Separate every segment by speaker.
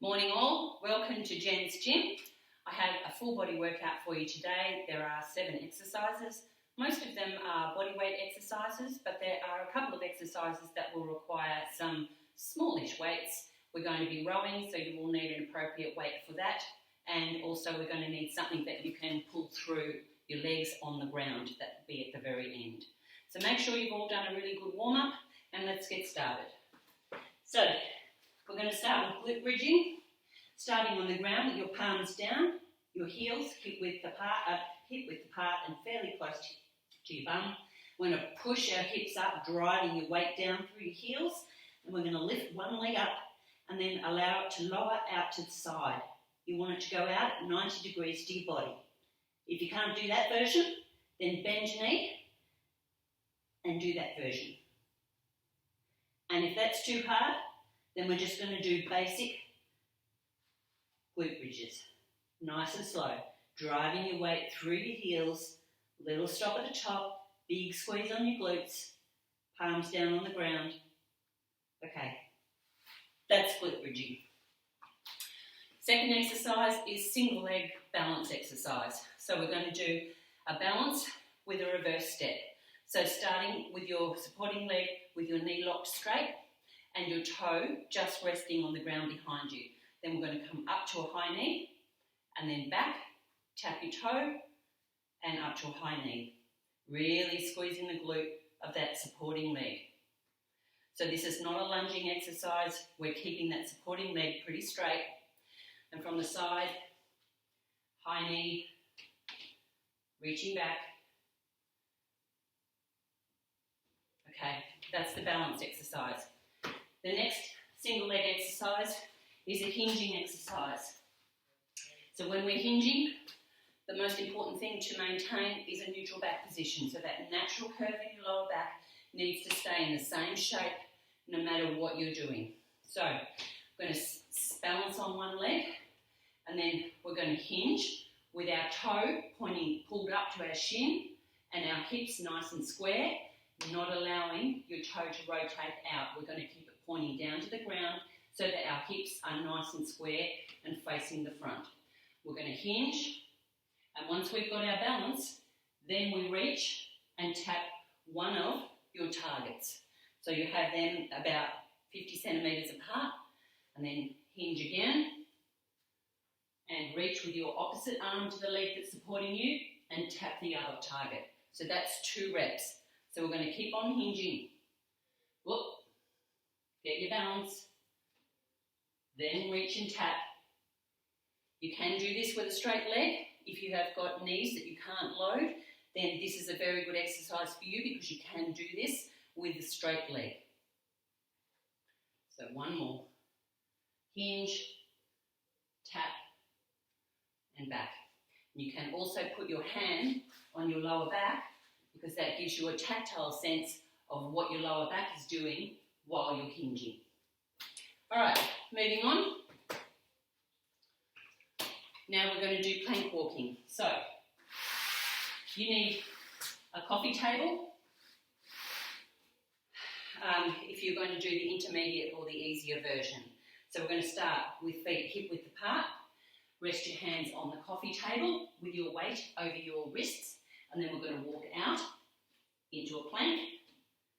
Speaker 1: Morning all, welcome to Jen's Gym. I have a full body workout for you today. There are 7 exercises. Most of them are body weight exercises, but there are a couple of exercises that will require some smallish weights. We're going to be rowing, so you will need an appropriate weight for that. And also we're going to need something that you can pull through your legs on the ground. That will be at the very end. So make sure you've all done a really good warm up and let's get started. So we're going to start with glute bridging, starting on the ground with your palms down, your heels hip width apart and fairly close to your bum. We're going to push our hips up, driving your weight down through your heels, and we're going to lift one leg up and then allow it to lower out to the side. You want it to go out at 90 degrees to your body. If you can't do that version, then bend your knee and do that version. And if that's too hard, then we're just going to do basic glute bridges. Nice and slow. Driving your weight through your heels, little stop at the top, big squeeze on your glutes, palms down on the ground. Okay, that's glute bridging. Second exercise is single leg balance exercise. So we're going to do a balance with a reverse step. So starting with your supporting leg with your knee locked straight and your toe just resting on the ground behind you. Then we're going to come up to a high knee and then back, tap your toe and up to a high knee. Really squeezing the glute of that supporting leg. So this is not a lunging exercise. We're keeping that supporting leg pretty straight. And from the side, high knee, reaching back. Okay, that's the balance exercise. The next single leg exercise is a hinging exercise. So when we're hinging, the most important thing to maintain is a neutral back position. So that natural curve in your lower back needs to stay in the same shape no matter what you're doing. So we're going to balance on one leg and then we're going to hinge with our toe pulled up to our shin and our hips nice and square, not allowing your toe to rotate out. We're going to keep it pointing down to the ground so that our hips are nice and square and facing the front. We're going to hinge, and once we've got our balance, then we reach and tap one of your targets. So you have them about 50 centimetres apart, and then hinge again, and reach with your opposite arm to the leg that's supporting you, and tap the other target. So that's 2 reps. So we're going to keep on hinging. Whoop. Get your balance. Then reach and tap. You can do this with a straight leg. If you have got knees that you can't load, then this is a very good exercise for you because you can do this with a straight leg. So one more. Hinge, tap, and back. You can also put your hand on your lower back because that gives you a tactile sense of what your lower back is doing while you're hinging. All right, moving on. Now we're going to do plank walking. So you need a coffee table if you're going to do the intermediate or the easier version. So we're going to start with feet hip width apart. Rest your hands on the coffee table with your weight over your wrists, and then we're going to walk out into a plank,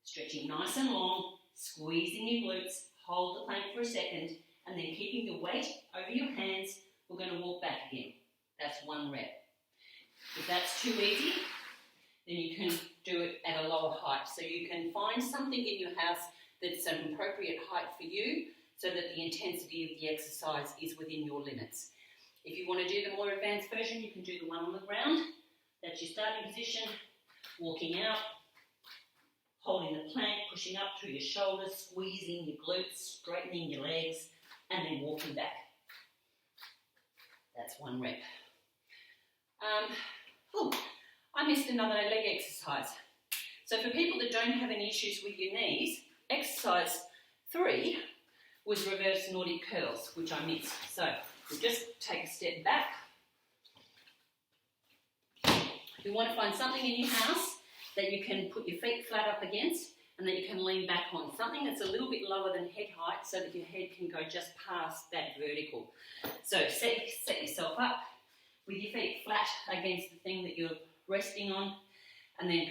Speaker 1: stretching nice and long, squeezing your glutes, hold the plank for a second, and then keeping your weight over your hands, we're going to walk back again. That's 1 rep. If that's too easy, then you can do it at a lower height. So you can find something in your house that's an appropriate height for you so that the intensity of the exercise is within your limits. If you want to do the more advanced version, you can do the one on the ground. That's your starting position, walking out, holding the plank, pushing up through your shoulders, squeezing your glutes, straightening your legs, and then walking back. That's 1 rep. I missed another leg exercise. So for people that don't have any issues with your knees, exercise 3 was reverse Nordic curls, which I missed. So we'll just take a step back. You want to find something in your house that you can put your feet flat up against and that you can lean back on. Something that's a little bit lower than head height so that your head can go just past that vertical. So set yourself up with your feet flat against the thing that you're resting on, and then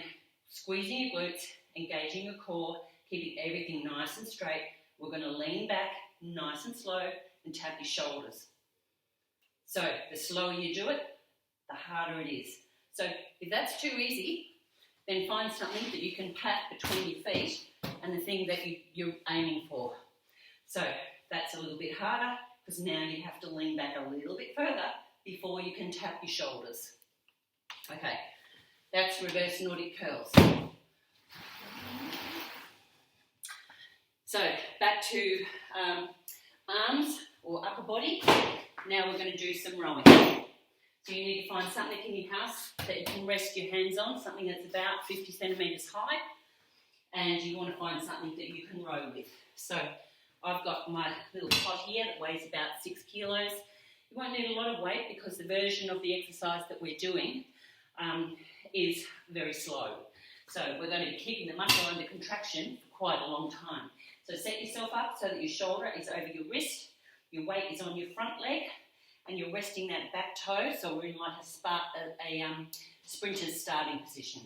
Speaker 1: squeezing your glutes, engaging your core, keeping everything nice and straight. We're going to lean back nice and slow and tap your shoulders. So the slower you do it, the harder it is. So if that's too easy, then find something that you can pat between your feet and the thing that you're aiming for. So that's a little bit harder because now you have to lean back a little bit further before you can tap your shoulders. Okay, that's reverse Nordic curls. So back to arms or upper body. Now we're going to do some rowing. So you need to find something in your house that you can rest your hands on, something that's about 50 centimetres high, and you want to find something that you can row with. So I've got my little pot here that weighs about 6 kilos. You won't need a lot of weight because the version of the exercise that we're doing is very slow. So we're going to be keeping the muscle under contraction for quite a long time. So set yourself up so that your shoulder is over your wrist, your weight is on your front leg, and you're resting that back toe, so we're in like a sprinter's starting position.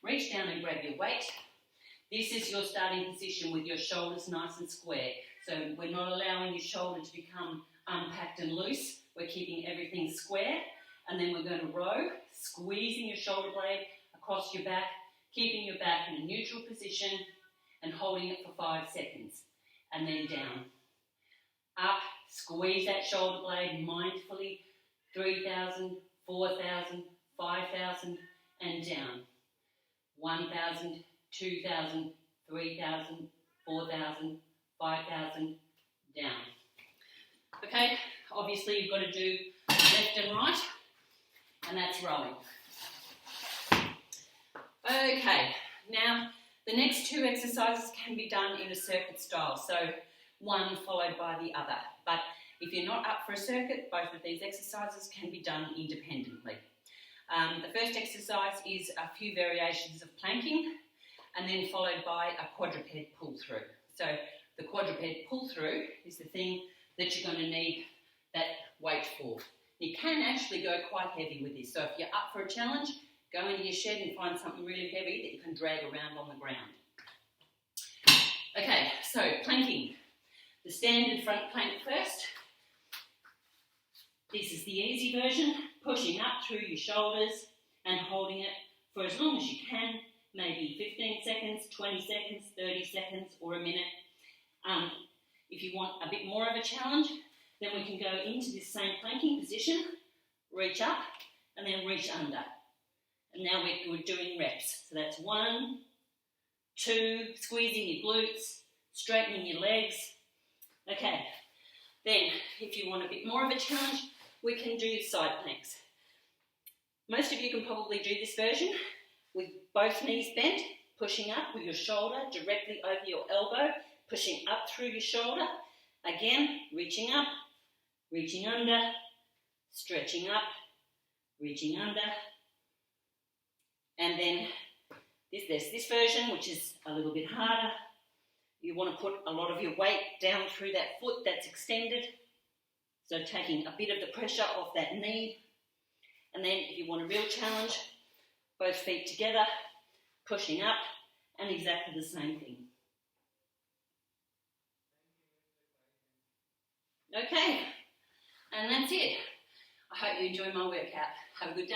Speaker 1: Reach down and grab your weight. This is your starting position with your shoulders nice and square. So we're not allowing your shoulder to become unpacked and loose. We're keeping everything square, and then we're going to row, squeezing your shoulder blade across your back, keeping your back in a neutral position and holding it for 5 seconds, and then down. Up, squeeze that shoulder blade mindfully, 3,000, 4,000, 5,000, and down. 1,000, 2,000, 3,000, 4,000, 5,000, down. Okay, obviously you've got to do left and right, and that's rowing. Okay, now the next 2 exercises can be done in a circuit style, so one followed by the other. But if you're not up for a circuit, both of these exercises can be done independently. The first exercise is a few variations of planking, and then followed by a quadruped pull-through. So the quadruped pull-through is the thing that you're going to need that weight for. You can actually go quite heavy with this. So if you're up for a challenge, go into your shed and find something really heavy that you can drag around on the ground. Okay, so planking. The standard front plank first. This is the easy version, pushing up through your shoulders and holding it for as long as you can, maybe 15 seconds, 20 seconds, 30 seconds, or a minute. If you want a bit more of a challenge, then we can go into this same planking position, reach up, and then reach under. And now we're doing reps. So that's 1, 2, squeezing your glutes, straightening your legs. Okay, then if you want a bit more of a challenge, we can do side planks. Most of you can probably do this version with both knees bent, pushing up with your shoulder directly over your elbow, pushing up through your shoulder. Again, reaching up, reaching under, stretching up, reaching under. And then there's this version, which is a little bit harder. You want to put a lot of your weight down through that foot that's extended. So taking a bit of the pressure off that knee. And then if you want a real challenge, both feet together, pushing up, and exactly the same thing. Okay, and that's it. I hope you enjoy my workout. Have a good day.